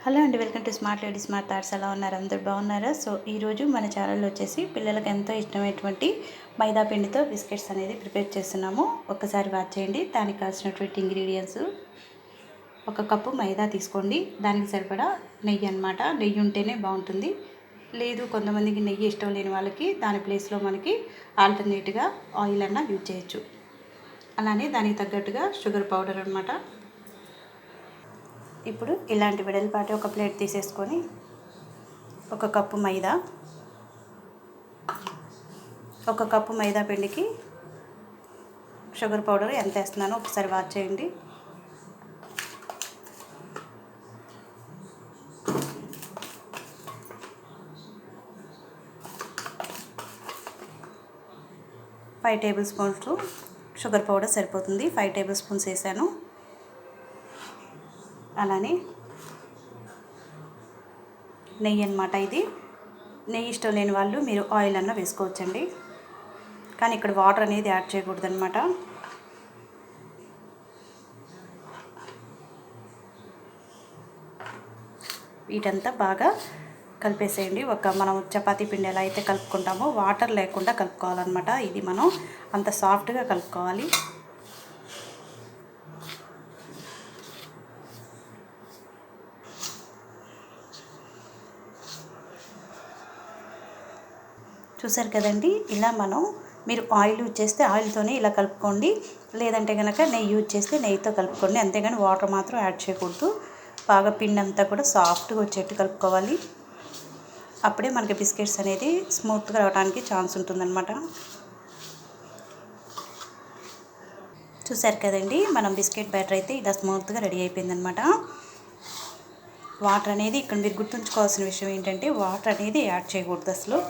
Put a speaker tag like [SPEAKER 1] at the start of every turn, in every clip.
[SPEAKER 1] Hello అండి, welcome to smart lady smart thoughts. ఎలా ఉన్నారు? అందరు బాగున్నారా? సో ఈరోజు మన ఛానల్లో వచ్చేసి పిల్లలకు ఎంతో ఇష్టమైనటువంటి మైదా పిండితో బిస్కెట్స్ అనేది ప్రిపేర్ చేస్తున్నాము. ఒక్కసారి వాచ్ చేయండి. దానికి కావాల్సినటువంటి ఇంగ్రీడియంట్స్: ఒక కప్పు మైదా తీసుకోండి. దానికి సరిపడా నెయ్యి అన్నమాట. నెయ్యి ఉంటేనే బాగుంటుంది. లేదు, కొంతమందికి నెయ్యి ఇష్టం లేని వాళ్ళకి దాని ప్లేస్లో మనకి ఆల్టర్నేట్గా ఆయిల్ అన్నా యూజ్ చేయొచ్చు. అలానే దానికి తగ్గట్టుగా షుగర్ పౌడర్ అన్నమాట. ఇప్పుడు ఇలాంటి వెడల్పాటి ఒక ప్లేట్ తీసేసుకొని ఒక కప్పు మైదా పిండికి షుగర్ పౌడర్ ఎంత వేస్తున్నానో ఒకసారి వాచ్ చేయండి. Five table spoons sugar powder సరిపోతుంది. 5 టేబుల్ స్పూన్స్ వేసాను. అలానే నెయ్యి అన్నమాట. ఇది నెయ్యి ఇష్టం లేని వాళ్ళు మీరు ఆయిల్ అన్న వేసుకోవచ్చండి. కానీ ఇక్కడ వాటర్ అనేది యాడ్ చేయకూడదు అనమాట. వీటంతా బాగా కలిపేసేయండి. మనం చపాతీ పిండి ఎలా అయితే కలుపుకుంటామో వాటర్ లేకుండా కలుపుకోవాలన్నమాట. ఇది మనం అంత సాఫ్ట్గా కలుపుకోవాలి. చూసారు కదండి, ఇలా మీరు ఆయిల్ యూజ్ చేస్తే ఆయిల్తోనే ఇలా కలుపుకోండి. లేదంటే కనుక నెయ్యి యూజ్ చేస్తే నెయ్యితో కలుపుకోండి. అంతేగాని వాటర్ మాత్రం యాడ్ చేయకూడదు. బాగా పిండి అంతా కూడా సాఫ్ట్గా వచ్చేట్టు కలుపుకోవాలి. అప్పుడే మనకి బిస్కెట్స్ అనేది స్మూత్గా రావడానికి ఛాన్స్ ఉంటుందన్నమాట. చూసారు కదండి, మనం బిస్కెట్ బ్యాటర్ అయితే ఇలా స్మూత్గా రెడీ అయిపోయిందనమాట. వాటర్ అనేది ఇక్కడ మీరు గుర్తుంచుకోవాల్సిన విషయం ఏంటంటే వాటర్ అనేది యాడ్ చేయకూడదు అసలు.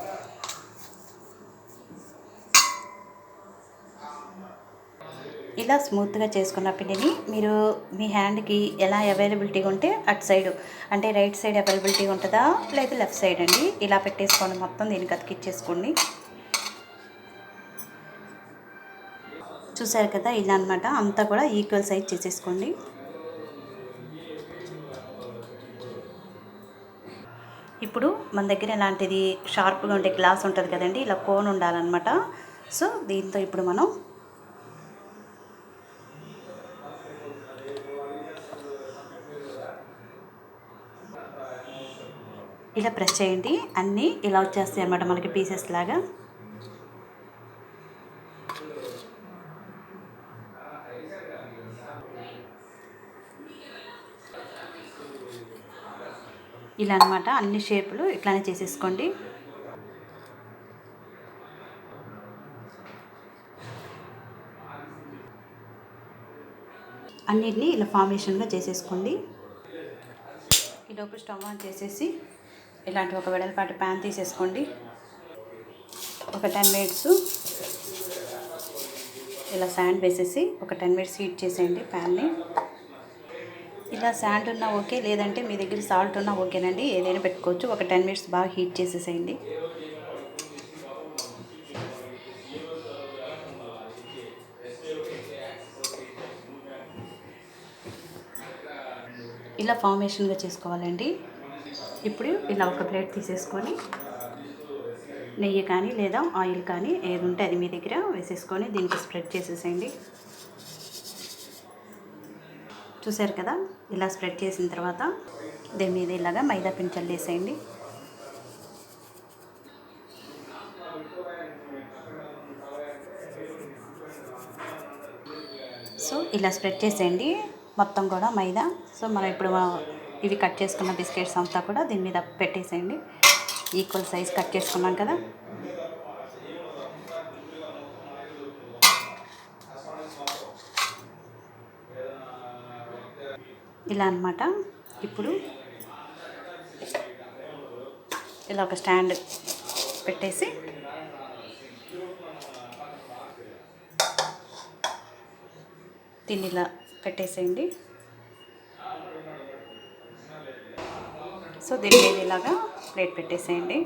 [SPEAKER 1] ఇలా స్మూత్గా చేసుకున్న పిండిని మీరు మీ హ్యాండ్కి ఎలా అవైలబిలిటీగా ఉంటే అటు సైడు, అంటే రైట్ సైడ్ అవైలబిలిటీగా ఉంటుందా లేదా లెఫ్ట్ సైడ్ అండి, ఇలా పెట్టేసుకోండి. మొత్తం దీనికి అతికిచ్చేసుకోండి. చూసారు కదా, ఇలా అనమాట. అంతా కూడా ఈక్వల్ సైజ్ చేసేసుకోండి. ఇప్పుడు మన దగ్గర ఇలాంటిది షార్ప్గా ఉండే గ్లాస్ ఉంటుంది కదండి, ఇలా కోన్ ఉండాలన్నమాట. సో దీంతో ఇప్పుడు మనం ఇలా ప్రెస్ చేయండి. అన్నీ ఇలా వచ్చేస్తాయి అన్నమాట మనకి పీసెస్ లాగా. ఇలా అన్నమాట. అన్ని షేపులు ఇట్లానే చేసేసుకోండి. అన్నిటినీ ఇలా ఫార్మేషన్గా చేసేసుకోండి. ఈలోపు స్టవ్ ఆన్ చేసేసి ఇలాంటి ఒక వెడల్పాటి ప్యాన్ తీసేసుకోండి. ఒక 10 మినిట్స్ ఇలా శాండ్ వేసేసి ఒక 10 మినిట్స్ హీట్ చేసేయండి ప్యాన్ని. ఇలా శాండ్ ఉన్నా ఓకే, లేదంటే మీ దగ్గర సాల్ట్ ఉన్నా ఓకేనండి, ఏదైనా పెట్టుకోవచ్చు. ఒక 10 మినిట్స్ బాగా హీట్ చేసేసేయండి. ఇలా ఫార్మేషన్గా చేసుకోవాలండి. ఇప్పుడు ఇలా ఒక ప్లేట్ తీసేసుకొని నెయ్యి కానీ లేదా ఆయిల్ కానీ ఏది ఉంటే అది మీ దగ్గర వేసేసుకొని దీనికి స్ప్రెడ్ చేసేసేయండి. చూసారు కదా, ఇలా స్ప్రెడ్ చేసిన తర్వాత దీని మీద ఇలాగా మైదా పిండి చల్లేసేయండి. సో ఇలా స్ప్రెడ్ చేసేయండి మొత్తం కూడా మైదా. సో మనం ఇప్పుడు ఇవి కట్ చేసుకున్న బిస్కెట్స్ అంతా కూడా దీని మీద పెట్టేసేయండి. ఈక్వల్ సైజ్ కట్ చేసుకున్నాం కదా. ఇలా అన్నమాట. ఇప్పుడు ఇలా ఒక స్టాండ్ పెట్టేసి దీన్ని ఇలా పెట్టేసేయండి. సో దీని మీద ఇలాగా ప్లేట్ పెట్టేసేయండి.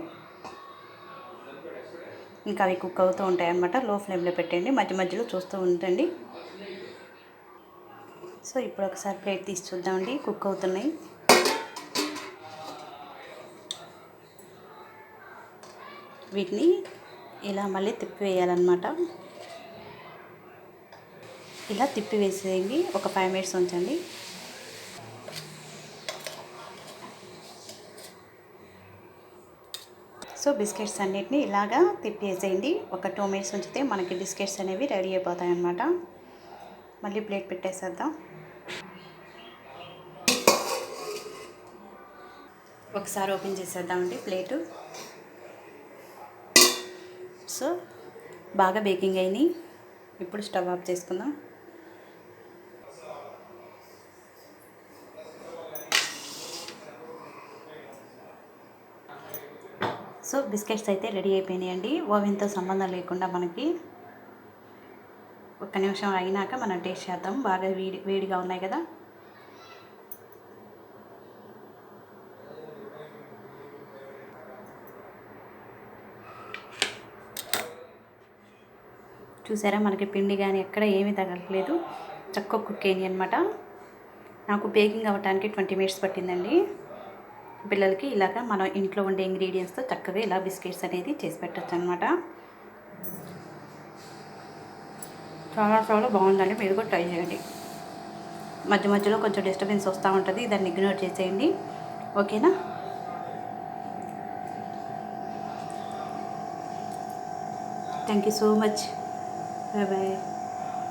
[SPEAKER 1] ఇంకా అవి కుక్ అవుతూ ఉంటాయి అన్నమాట. లో ఫ్లేమ్లో పెట్టండి, మధ్య మధ్యలో చూస్తూ ఉండండి. సో ఇప్పుడు ఒకసారి ప్లేట్ తీసి చూద్దామండి, కుక్ అవుతున్నాయి. వీటిని ఇలా మళ్ళీ తిప్పి వేయాలన్నమాట. ఇలా తిప్పి వేసేయండి, ఒక 5 మినిట్స్ ఉంచండి. సో బిస్కెట్స్ అన్నిటిని ఇలాగా తిప్పి వేసేయండి. ఒక 2 మినిట్స్ ఉంచితే మనకి బిస్కెట్స్ అనేవి రెడీ అయిపోతాయి అన్నమాట. మళ్ళీ ప్లేట్ పెట్టేసేద్దాం. ఒకసారి ఓపెన్ చేసేద్దామండి ప్లేటు. సో బాగా బేకింగ్ అయినాయి. ఇప్పుడు స్టవ్ ఆఫ్ చేసుకుందాం. సో బిస్కెట్స్ అయితే రెడీ అయిపోయినాయండి. ఓవెన్తో సంబంధం లేకుండా మనకి ఒక్క నిమిషం అయినాక మనం టేస్ట్ చేద్దాం. బాగా వేడిగా ఉన్నాయి కదా. చూసారా, మనకి పిండి కానీ ఎక్కడ ఏమీ తగలట్లేదు. చక్కగా కుక్ అయ్యింది అనమాట. నాకు బేకింగ్ అవ్వడానికి 20 మినిట్స్ పట్టిందండి. పిల్లలకి ఇలాగ మనం ఇంట్లో ఉండే ఇంగ్రీడియంట్స్తో చక్కగా ఇలా బిస్కెట్స్ అనేది చేసి పెట్టచ్చు అనమాట. చాలా చాలా బాగుందండి. మీరు కూడా ట్రై చేయండి. మధ్య మధ్యలో కొంచెం డిస్టర్బెన్స్ వస్తూ ఉంటుంది, దాన్ని ఇగ్నోర్ చేసేయండి. ఓకేనా? Thank you so much. Bye bye.